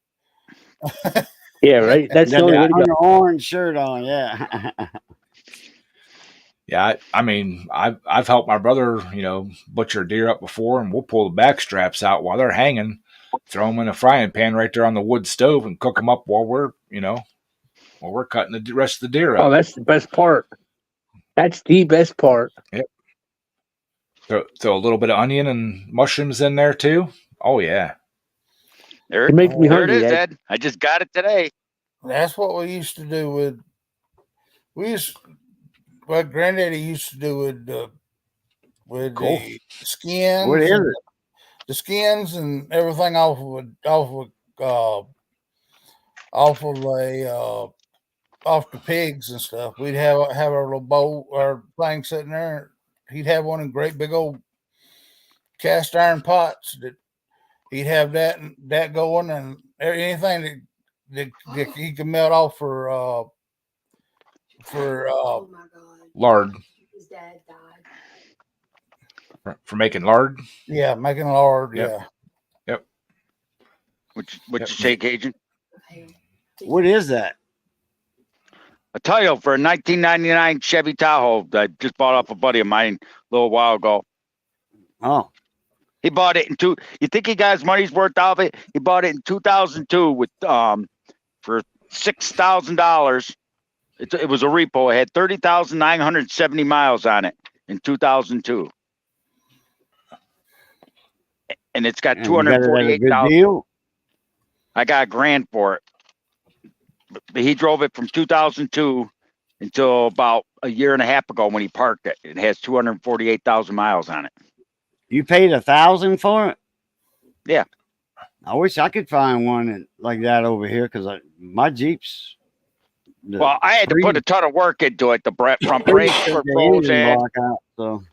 yeah, right. That's the only way to go. Orange shirt on, yeah. Yeah, I mean, I've helped my brother, butcher deer up before, and we'll pull the back straps out while they're hanging, throw them in a frying pan right there on the wood stove, and cook them up while we're cutting the rest of the deer up. Oh, that's the best part. That's the best part. Yep. Throw a little bit of onion and mushrooms in there too. Oh yeah. There, You're making me there it hungry, is, Ed. Ed. I just got it today. That's what we used to do what Granddaddy used to do with Cool. the skins. What is it? The skins and everything off the pigs and stuff. We'd have our little bowl or thing sitting there. He'd have one in great big old cast iron pots that he'd have that going, and anything that he could melt off for Oh my God. Lard. His dad died. For making lard. yeah, making lard. Yep. Yeah. Yep. What you say, Cajun? What is that? A title for a 1999 Chevy Tahoe that I just bought off a buddy of mine a little while ago. Oh, He bought it in you think he got his money's worth out of it? He bought it in 2002 with for $6,000. It was a repo. It had 30,970 miles on it in 2002. And it's got and you got it at a good 248,000. deal? I got $1,000 for it. But he drove it from 2002 until about a year and a half ago when he parked it. It has 248,000 miles on it. You paid $1,000 for it? Yeah. I wish I could find one like that over here because my Jeep's. Well, I had to put a ton of work into it. The front brakes were frozen. So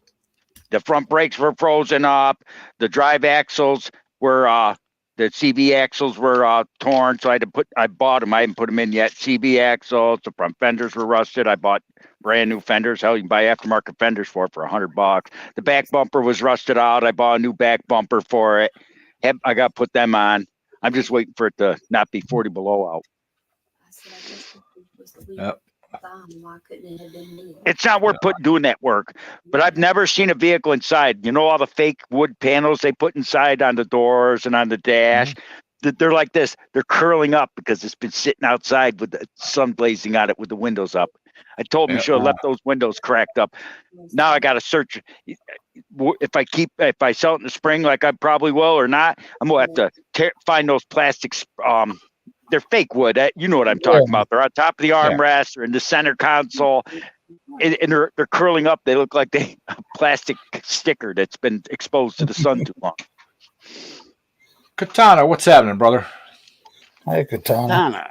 The front brakes were frozen up. The drive axles were the CB axles were torn, so I bought them. I haven't put them in yet. CB axles. The front fenders were rusted. I bought brand new fenders. Hell, you can buy aftermarket fenders for $100. The back bumper was rusted out. I bought a new back bumper for it. I got to put them on. I'm just waiting for it to not be 40 below out. Yep. It's not worth doing that work, but I've never seen a vehicle inside. You know, all the fake wood panels they put inside on the doors and on the dash. They're like this. They're curling up because it's been sitting outside with the sun blazing on it with the windows up. I told him he should have left those windows cracked up. Now I got to search. If I sell it in the spring, like I probably will or not, I'm gonna have to find those plastics. They're fake wood. You know what I'm talking about. They're on top of the armrest or in the center console, and they're curling up. They look like a plastic sticker that's been exposed to the sun too long. Katana, what's happening, brother? Hey, Katana.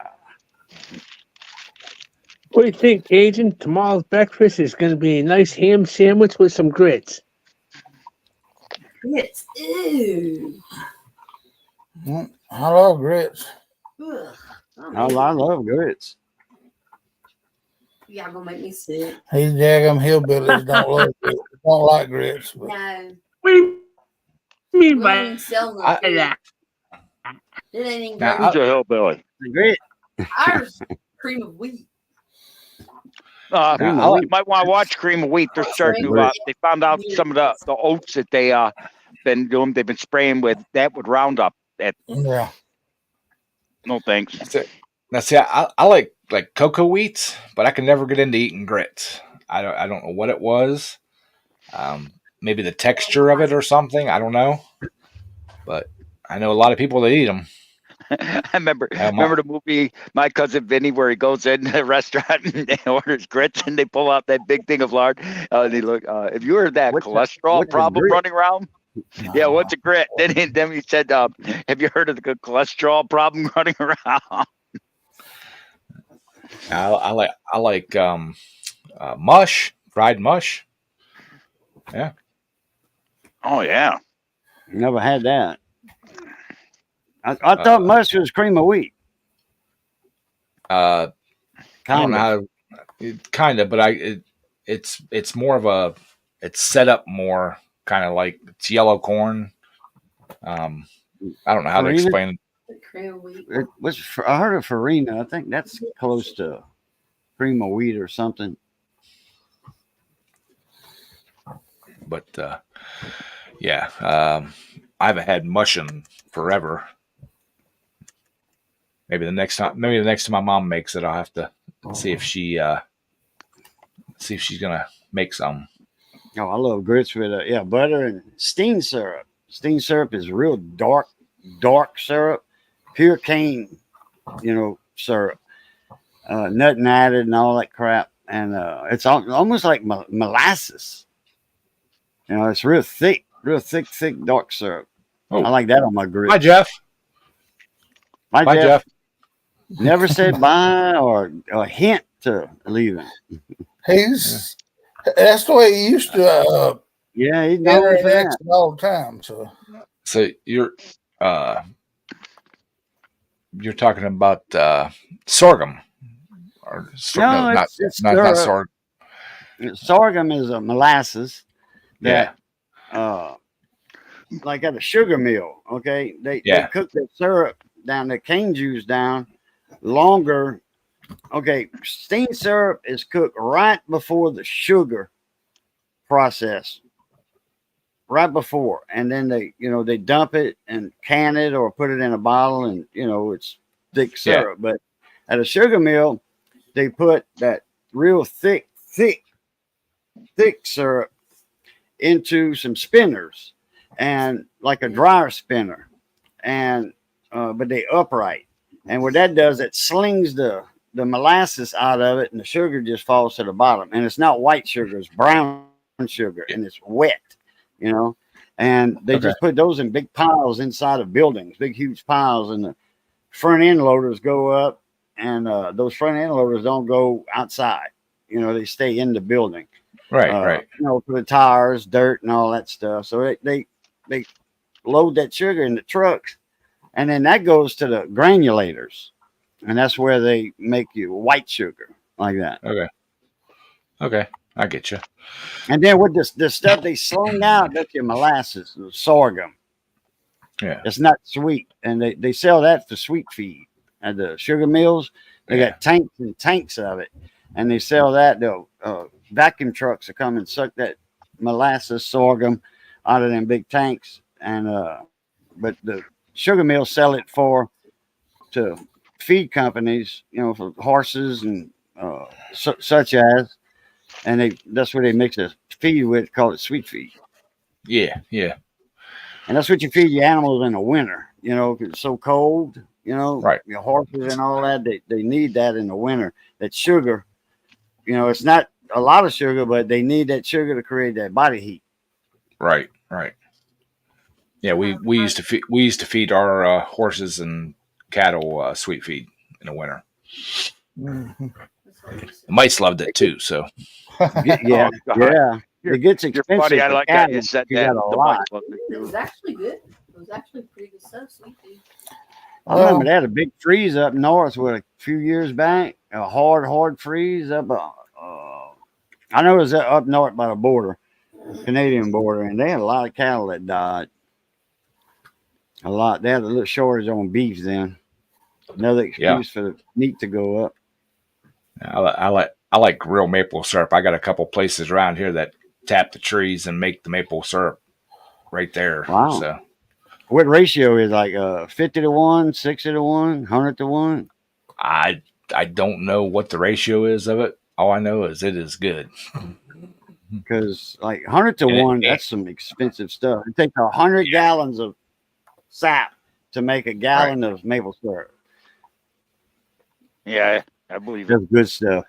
What do you think, Cajun? Tomorrow's breakfast is going to be a nice ham sandwich with some grits. Grits. Ew. I love grits. Ugh. I love grits. Y'all gonna make me sick. These daggum hillbillies don't like grits. But. No. What do you mean We by don't even sell them. that? It ain't even Now, Who's a hillbilly? Grit. ours cream of wheat. You might want to watch Cream of Wheat. They're starting to. They found out some of the oats that they been doing. They've been spraying with Roundup. Yeah. No thanks. That's it. Now, see, I like cocoa wheats, but I can never get into eating grits. I don't know what it was. Maybe the texture of it or something. I don't know. But I know a lot of people that eat them. I remember the movie My Cousin Vinny, where he goes in a restaurant and orders grits and they pull out that big thing of lard. And he look, have you heard that cholesterol problem running around? Yeah, what's a grit? Then he said, have you heard of the cholesterol problem running around? I like mush, fried mush. Yeah. Oh yeah. Never had that. I thought mush was cream of wheat. I don't know how. Kind of, but it's more of it's set up more kind of like it's yellow corn. I don't know how to explain it. Cream of wheat. I heard of farina. I think that's close to cream of wheat or something. But yeah, I haven't had mush in forever. Maybe the next time my mom makes it, I'll have to see if she's gonna make some. Oh, I love grits with butter and steamed syrup. Steamed syrup is real dark syrup, pure cane, syrup, nothing added and all that crap. And it's almost like molasses. It's real thick, dark syrup. Oh, I like that on my grits. Hi, Jeff. Bye, Bye, Jeff. Never said bye or a hint to leaving. That's the way he used to. Yeah, he's known for that all the time. So you're talking about sorghum, or no, it's not sorghum. Sorghum is a molasses that, like at a sugar mill. Okay, they cook the syrup down, the cane juice down longer. Okay, steamed syrup is cooked right before the sugar process, right before, and then they dump it and can it or put it in a bottle, and it's thick syrup. But at a sugar mill, they put that real thick syrup into some spinners, and like a dryer spinner, and but they upright, and what that does, it slings the molasses out of it, and the sugar just falls to the bottom. And it's not white sugar, it's brown sugar, and it's wet, and they just put those in big piles inside of buildings, big huge piles, and the front end loaders go up, and those front end loaders don't go outside, they stay in the building, right, for the tires, dirt, and all that stuff. So they load that sugar in the trucks, and then that goes to the granulators, and that's where they make you white sugar like that. Okay, I get you. And then with the stuff they sling out, that's your molasses, the sorghum. Yeah, it's not sweet, and they sell that for sweet feed at the sugar mills. They got tanks and tanks of it, and they sell that. They'll vacuum trucks will come and suck that molasses sorghum out of them big tanks, and but the sugar mills sell it to feed companies, for horses and such as, and that's what they mix the feed with, call it sweet feed. Yeah. And that's what you feed your animals in the winter, because it's so cold, right. Your horses and all that, they need that in the winter. That sugar, it's not a lot of sugar, but they need that sugar to create that body heat. Right. Yeah, we used to feed our horses and cattle sweet feed in the winter. Mm-hmm. The mice loved it too. So yeah. It gets expensive. You're funny. I like that you said that. It was actually good. It was actually pretty good stuff, sweet feed. I remember they had a big freeze up north with a few years back. A hard freeze up. I know it was up north by the border, Canadian border, and they had a lot of cattle that died. A lot. They had a little shortage on beef then. Another excuse for the meat to go up. I like real maple syrup. I got a couple places around here that tap the trees and make the maple syrup right there. Wow. So what ratio is like 50-1, 60-1, 100-1? I don't know what the ratio is of it. All I know is it is good. Because like 100-1, that's some expensive stuff. It takes 100 gallons of sap to make a gallon of maple syrup. Yeah, I believe that's good stuff.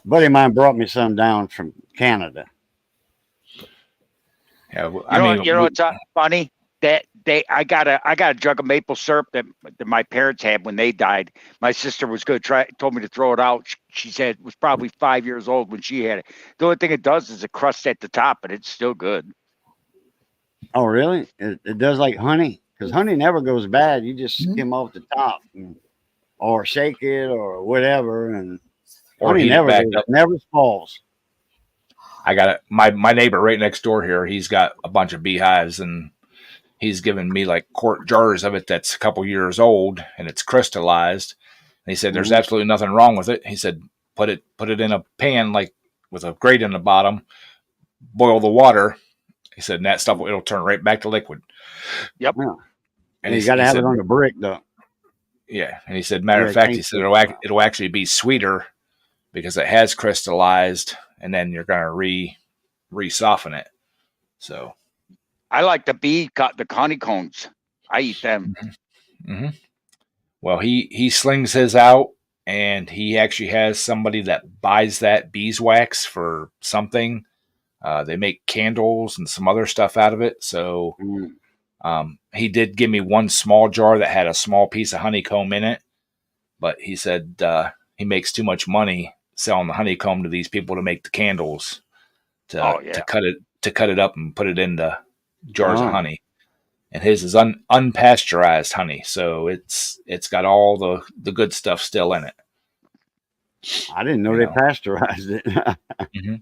Buddy of mine brought me some down from Canada. Yeah, you know what's funny? That I got a jug of maple syrup that my parents had when they died. My sister was going to told me to throw it out. She said it was probably 5 years old when she had it. The only thing it does is it crusts at the top, but it's still good. Oh, really? It does like honey? Because honey never goes bad. You just skim off the top or shake it or whatever, and honey never falls. I got it. My neighbor right next door here, he's got a bunch of beehives, and he's given me like quart jars of it that's a couple years old, and it's crystallized. And he said there's absolutely nothing wrong with it. He said put it in a pan like with a grate in the bottom, boil the water. He said and that stuff it'll turn right back to liquid. Yep. Yeah. And you got to have it on the brick though. Yeah, and he said matter of fact, he said it'll actually be sweeter because it has crystallized, and then you're gonna re-soften it. So I like the honeycombs. I eat them. Mm-hmm. Well, he slings his out, and he actually has somebody that buys that beeswax for something. They make candles and some other stuff out of it. So he did give me one small jar that had a small piece of honeycomb in it, but he said he makes too much money selling the honeycomb to these people to make the candles to cut it up and put it into jars of honey. And his is unpasteurized honey, so it's got all the good stuff still in it. I didn't know they pasteurized it. Mm-hmm.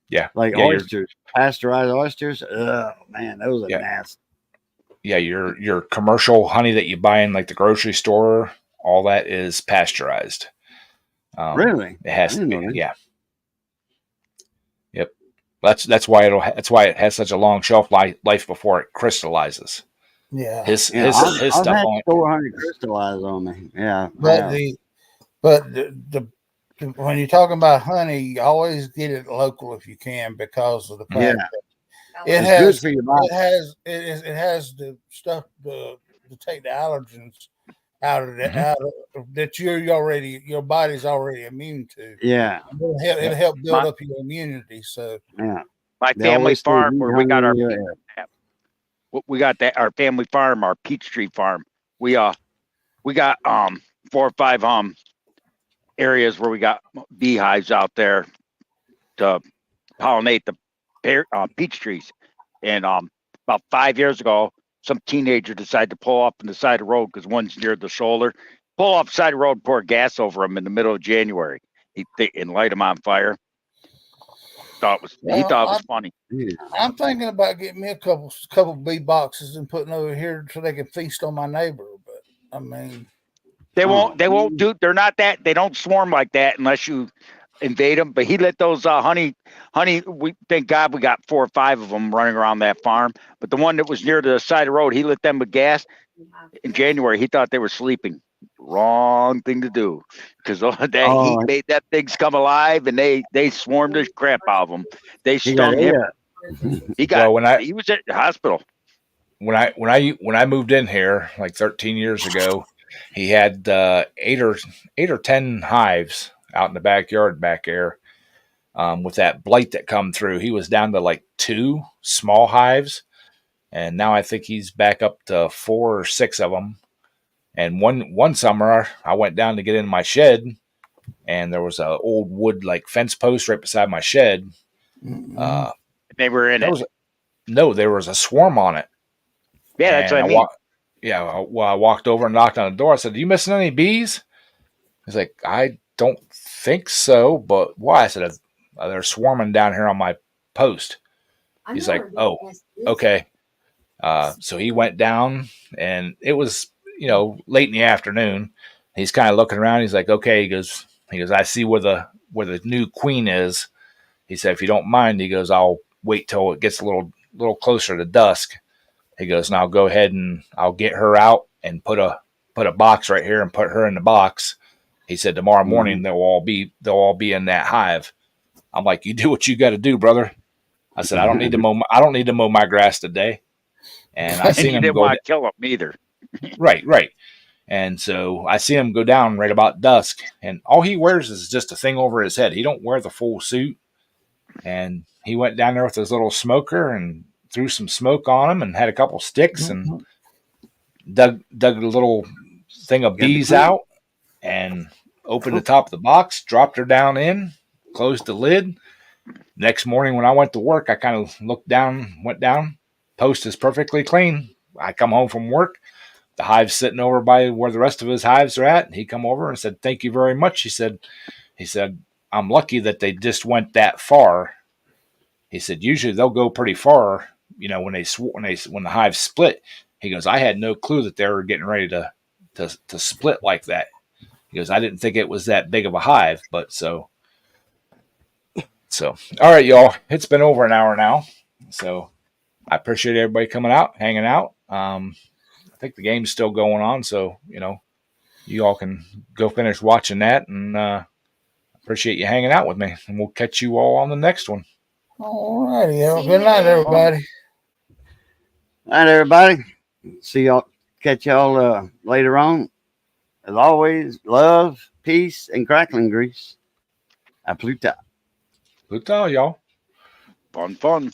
Yeah, like oysters, pasteurized oysters. Oh man, those are nasty. Yeah, your commercial honey that you buy in like the grocery store, all that is pasteurized. Really? It has to be. Yeah. Yep. That's why it has such a long shelf life before it crystallizes. Yeah. His stuff had 400 crystallized on me. Yeah. But the when you're talking about honey, you always get it local if you can, because of the fact that it has the stuff to take the allergens out of that your body's already immune to. Yeah. It'll help build up your immunity. So my family farm where we got our our family farm, our peach tree farm. We got 4 or 5 areas where we got beehives out there to pollinate the peach trees. And about 5 years ago, some teenager decided to pull off on the side of the road because one's near the shoulder. Pull off the side of the road, pour gas over them in the middle of January, and light them on fire. He thought it was funny. I'm thinking about getting me a couple bee boxes and putting over here so they can feast on my neighbor. But I mean, they won't do. They're not that. They don't swarm like that unless you invade them. But he let those honey. We thank God we got 4 or 5 of them running around that farm. But the one that was near the side of the road, he lit them with gas in January. He thought they were sleeping. Wrong thing to do, because that heat made that things come alive, and they swarmed the crap out of him. They stung him. He was at the hospital. When I moved in here like 13 years ago, he had 8 or 10 hives out in the backyard back there. With that blight that come through, he was down to like 2 small hives, and now I think he's back up to 4 or 6 of them. And one summer, I went down to get in my shed, and there was an old wood like fence post right beside my shed. They were in it. There was a swarm on it. Yeah, that's what I mean. I walked over and knocked on the door. I said, "Are you missing any bees?" He's like, "I don't think so, but why?" I said, "They're swarming down here on my post." He's like, "Oh, okay." So he went down, and it was late in the afternoon. He's kind of looking around. He's like, "Okay." He goes, "I see where the new queen is." He said, "If you don't mind," he goes, "I'll wait till it gets a little closer to dusk." He goes, "And I'll go ahead and I'll get her out and put a box right here and put her in the box." He said, "Tomorrow morning they'll all be in that hive." I'm like, "You do what you got to do, brother." I said, "I don't need to mow my grass today." And I seen him didn't want to kill him either. Right. And so I see him go down right about dusk, and all he wears is just a thing over his head. He don't wear the full suit. And he went down there with his little smoker and threw some smoke on him and had a couple sticks and dug a little thing of bees out and opened the top of the box, dropped her down in, closed the lid. Next morning when I went to work, I kind of went down, post is perfectly clean. I come home from work, the hive's sitting over by where the rest of his hives are at. And he come over and said, "Thank you very much." He said, "I'm lucky that they just went that far." He said, "Usually they'll go pretty far, when the hive split." He goes, "I had no clue that they were getting ready to split like that." He goes, "I didn't think it was that big of a hive, but so all right, y'all. It's been over an hour now, so I appreciate everybody coming out, hanging out. I think the game's still going on, so you all can go finish watching that, and appreciate you hanging out with me, and we'll catch you all on the next one. All righty. Good night, everybody. Night, everybody. See y'all. catch y'all later on. As always, love, peace, and crackling grease. A Pluta. Pluta, y'all. Fun.